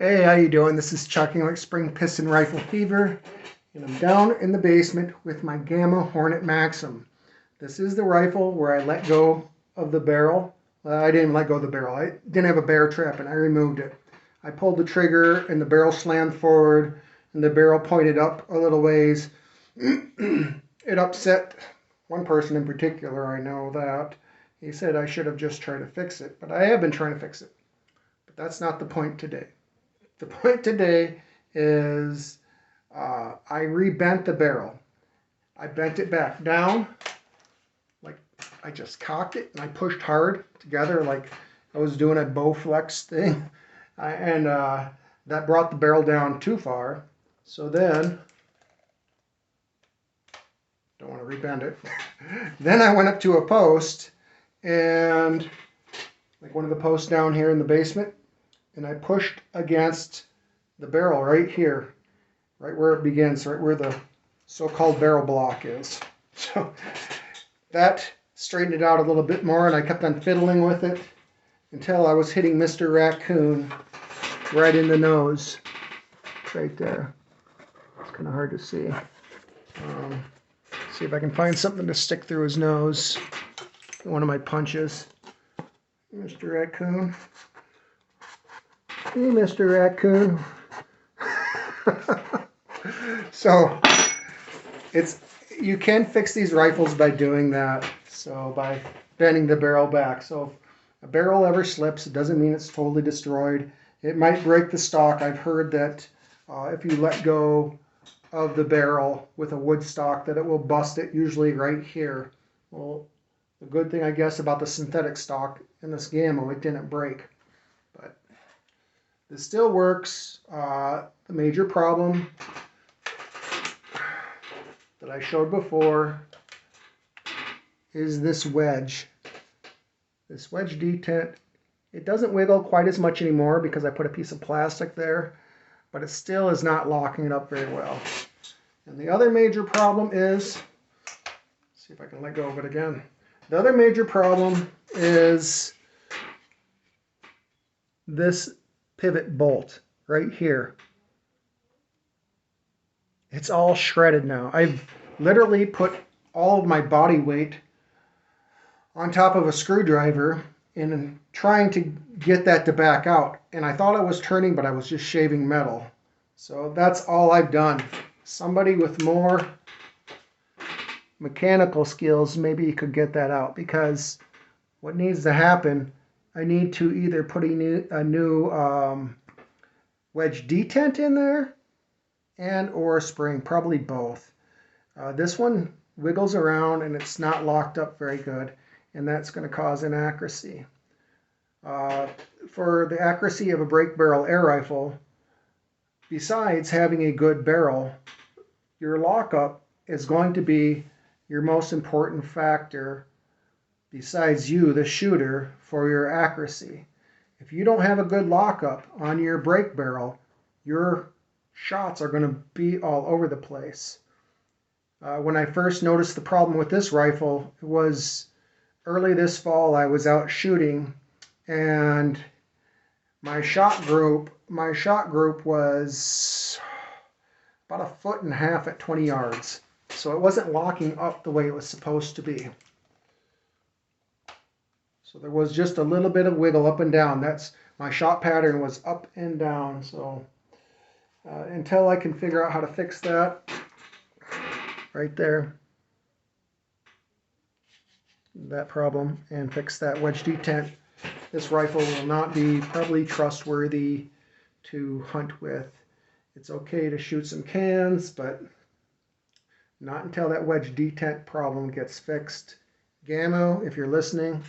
Hey, how you doing? This is Chucking Like Spring Piston Rifle Fever, and I'm down in the basement with my Gamo Hornet Maxim. This is the rifle where I let go of the barrel. I didn't let go of the barrel. I didn't have a bear trap, and I removed it. I pulled the trigger, and the barrel slammed forward, and the barrel pointed up a little ways. It upset one person in particular, I know that. He said I should have just tried to fix it, but I have been trying to fix it. But that's not the point today. The point today is I rebent the barrel. I bent it back down, like I just cocked it and I pushed hard together like I was doing a Bowflex thing. And that brought the barrel down too far. So then, don't want to rebend it. Then I went up to a post, and like one of the posts down here in the basement, and I pushed against the barrel right here, right where it begins, right where the so-called barrel block is. So that straightened it out a little bit more, and I kept on fiddling with it until I was hitting Mr. Raccoon right in the nose, right there. It's kind of hard to see. See if I can find something to stick through his nose. One of my punches. Mr. Raccoon. Hey, Mr. Raccoon. So you can fix these rifles by doing that. So by bending the barrel back. So if a barrel ever slips, it doesn't mean it's totally destroyed. It might break the stock. I've heard that if you let go of the barrel with a wood stock, that it will bust it, usually right here. Well, the good thing, I guess, about the synthetic stock in this Gamo, it didn't break. But this still works. The major problem that I showed before is this wedge. This wedge detent, it doesn't wiggle quite as much anymore because I put a piece of plastic there, but it still is not locking it up very well. And the other major problem is, see if I can let go of it again. The other major problem is this pivot bolt right here. It's all shredded now. I've literally put all of my body weight on top of a screwdriver and trying to get that to back out. And I thought I was turning, but I was just shaving metal. So that's all I've done. Somebody with more mechanical skills, maybe you could get that out, because what needs to happen, I need to either put a new wedge detent in there and or a spring, probably both. This one wiggles around and it's not locked up very good, and that's going to cause inaccuracy. For the accuracy of a break barrel air rifle, besides having a good barrel, your lockup is going to be your most important factor besides you, the shooter, for your accuracy. If you don't have a good lockup on your break barrel, your shots are going to be all over the place. When I first noticed the problem with this rifle, it was early this fall. I was out shooting, and my shot group was about 1.5 feet at 20 yards. So it wasn't locking up the way it was supposed to be. So there was just a little bit of wiggle up and down. That's my shot pattern was up and down. So until I can figure out how to fix that, right there, that problem, and fix that wedge detent, this rifle will not be probably trustworthy to hunt with. It's okay to shoot some cans, but not until that wedge detent problem gets fixed. Gamo, if you're listening,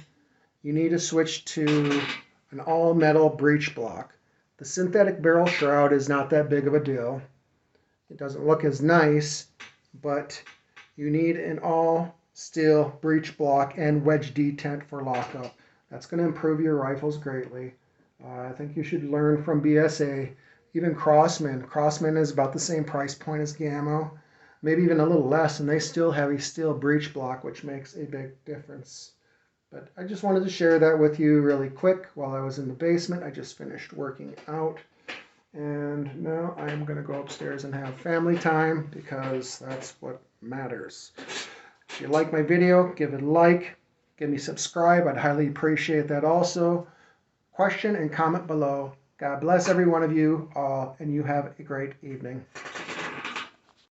you need to switch to an all-metal breech block. The synthetic barrel shroud is not that big of a deal. It doesn't look as nice, but you need an all-steel breech block and wedge detent for lockup. That's going to improve your rifles greatly. I think you should learn from BSA. Even Crossman. Crossman is about the same price point as Gamo, maybe even a little less, and they still have a steel breech block, which makes a big difference. But I just wanted to share that with you really quick while I was in the basement. I just finished working out. And now I am going to go upstairs and have family time because that's what matters. If you like my video, give it a like. Give me subscribe. I'd highly appreciate that also. Question and comment below. God bless every one of you all, and you have a great evening.